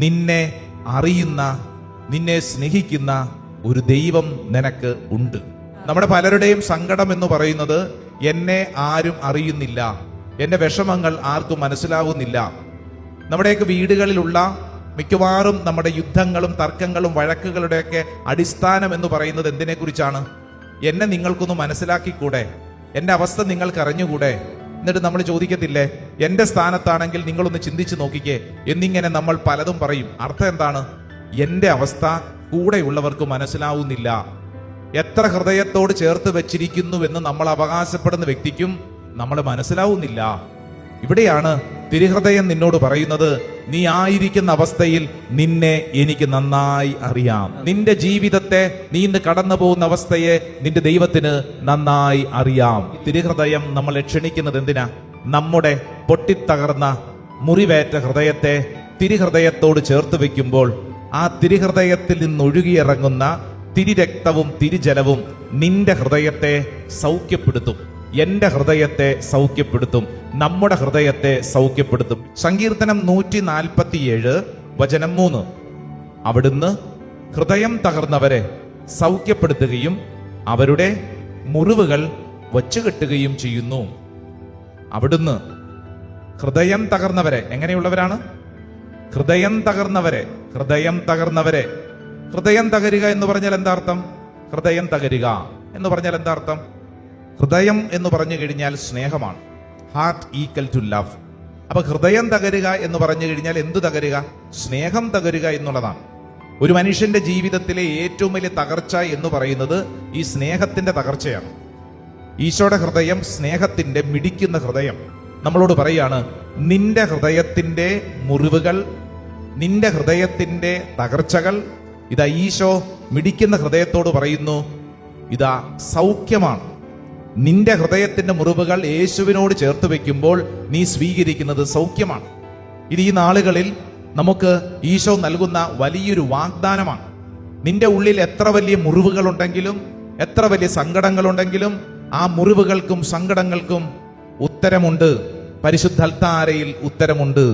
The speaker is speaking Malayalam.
നിന്നെ അറിയുന്ന, നിന്നെ സ്നേഹിക്കുന്ന ഒരു ദൈവം നിനക്ക് ഉണ്ട്. നമ്മുടെ പലരുടെയും സങ്കടം എന്ന് പറയുന്നത് എന്നെ ആരും അറിയുന്നില്ല, എന്റെ വിഷമങ്ങൾ ആർക്കും മനസ്സിലാവുന്നില്ല. നമ്മുടെയൊക്കെ വീടുകളിലുള്ള മിക്കവാറും നമ്മുടെ യുദ്ധങ്ങളും തർക്കങ്ങളും വഴക്കുകളുടെയൊക്കെ അടിസ്ഥാനം എന്ന് പറയുന്നത് എന്തിനെ കുറിച്ചാണ്? എന്നെ നിങ്ങൾക്കൊന്ന് മനസ്സിലാക്കിക്കൂടെ? എന്റെ അവസ്ഥ നിങ്ങൾക്ക് അറിഞ്ഞുകൂടെ? എന്നിട്ട് നമ്മൾ ചോദിക്കത്തില്ലേ, എന്റെ സ്ഥാനത്താണെങ്കിൽ നിങ്ങളൊന്ന് ചിന്തിച്ചു നോക്കിക്കേ എന്നിങ്ങനെ നമ്മൾ പലതും പറയും. അർത്ഥം എന്താണ്? എന്റെ അവസ്ഥ കൂടെയുള്ളവർക്ക് മനസ്സിലാവുന്നില്ല. എത്ര ഹൃദയത്തോട് ചേർത്ത് വെച്ചിരിക്കുന്നുവെന്ന് നമ്മൾ അവകാശപ്പെടുന്ന വ്യക്തിക്കും നമ്മൾ മനസ്സിലാവുന്നില്ല. ഇവിടെയാണ് തിരുഹൃദയം നിന്നോട് പറയുന്നത്, നീ ആയിരിക്കുന്ന അവസ്ഥയിൽ നിന്നെ എനിക്ക് നന്നായി അറിയാം. നിന്റെ ജീവിതത്തെ, നീ ഇന്ന് കടന്നു പോകുന്ന അവസ്ഥയെ നിന്റെ ദൈവത്തിന് നന്നായി അറിയാം. തിരുഹൃദയം നമ്മളെ ക്ഷണിക്കുന്നത് എന്തിനാ? നമ്മുടെ പൊട്ടിത്തകർന്ന മുറിവേറ്റ ഹൃദയത്തെ തിരുഹൃദയത്തോട് ചേർത്ത് വെക്കുമ്പോൾ ആ തിരുഹൃദയത്തിൽ നിന്നൊഴുകിയിറങ്ങുന്ന തിരുരക്തവും തിരുജലവും നിന്റെ ഹൃദയത്തെ സൗഖ്യപ്പെടുത്തും. എന്റെ ഹൃദയത്തെ സൗഖ്യപ്പെടുത്തും. നമ്മുടെ ഹൃദയത്തെ സൗഖ്യപ്പെടുത്തും. സങ്കീർത്തനം 147 വചനം 3. അവിടുന്ന് ഹൃദയം തകർന്നവരെ സൗഖ്യപ്പെടുത്തുകയും അവരുടെ മുറിവുകൾ വച്ചുകെട്ടുകയും ചെയ്യുന്നു. അവിടുന്ന് ഹൃദയം തകർന്നവരെ, എങ്ങനെയുള്ളവരാണ്? ഹൃദയം തകർന്നവരെ. ഹൃദയം തകരുക എന്ന് പറഞ്ഞാൽ എന്താ അർത്ഥം? ഹൃദയം തകരുക എന്ന് പറഞ്ഞാൽ എന്താ അർത്ഥം? ഹൃദയം എന്ന് പറഞ്ഞു കഴിഞ്ഞാൽ സ്നേഹമാണ്. Heart equal to love. അപ്പൊ ഹൃദയം തകരുക എന്ന് പറഞ്ഞു കഴിഞ്ഞാൽ എന്തു തകരുക? സ്നേഹം തകരുക എന്നുള്ളതാണ്. ഒരു മനുഷ്യന്റെ ജീവിതത്തിലെ ഏറ്റവും വലിയ തകർച്ച എന്ന് പറയുന്നത് ഈ സ്നേഹത്തിന്റെ തകർച്ചയാണ്. ഈശോയുടെ ഹൃദയം സ്നേഹത്തിന്റെ മിടിക്കുന്ന ഹൃദയം. നമ്മളോട് പറയാണ്, നിന്റെ ഹൃദയത്തിന്റെ മുറിവുകൾ, നിന്റെ ഹൃദയത്തിന്റെ തകർച്ചകൾ ഇതാ ഈശോ മിടിക്കുന്ന ഹൃദയത്തോട് പറയുന്നു, ഇതാ സൗഖ്യമാണ്. നിന്റെ ഹൃദയത്തിന്റെ മുറിവുകൾ യേശുവിനോട് ചേർത്ത് വെക്കുമ്പോൾ നീ സ്വീകരിക്കുന്നത് സൗഖ്യമാണ്. ഇത് ഈ നാളുകളിൽ നമുക്ക് ഈശോ നൽകുന്ന വലിയൊരു വാഗ്ദാനമാണ്. നിന്റെ ഉള്ളിൽ എത്ര വലിയ മുറിവുകളുണ്ടെങ്കിലും, എത്ര വലിയ സങ്കടങ്ങളുണ്ടെങ്കിലും ആ മുറിവുകൾക്കും സങ്കടങ്ങൾക്കും ഉത്തരമുണ്ട്. പരിശുദ്ധ അൽത്താരയിൽ ഉത്തരമുണ്ട്.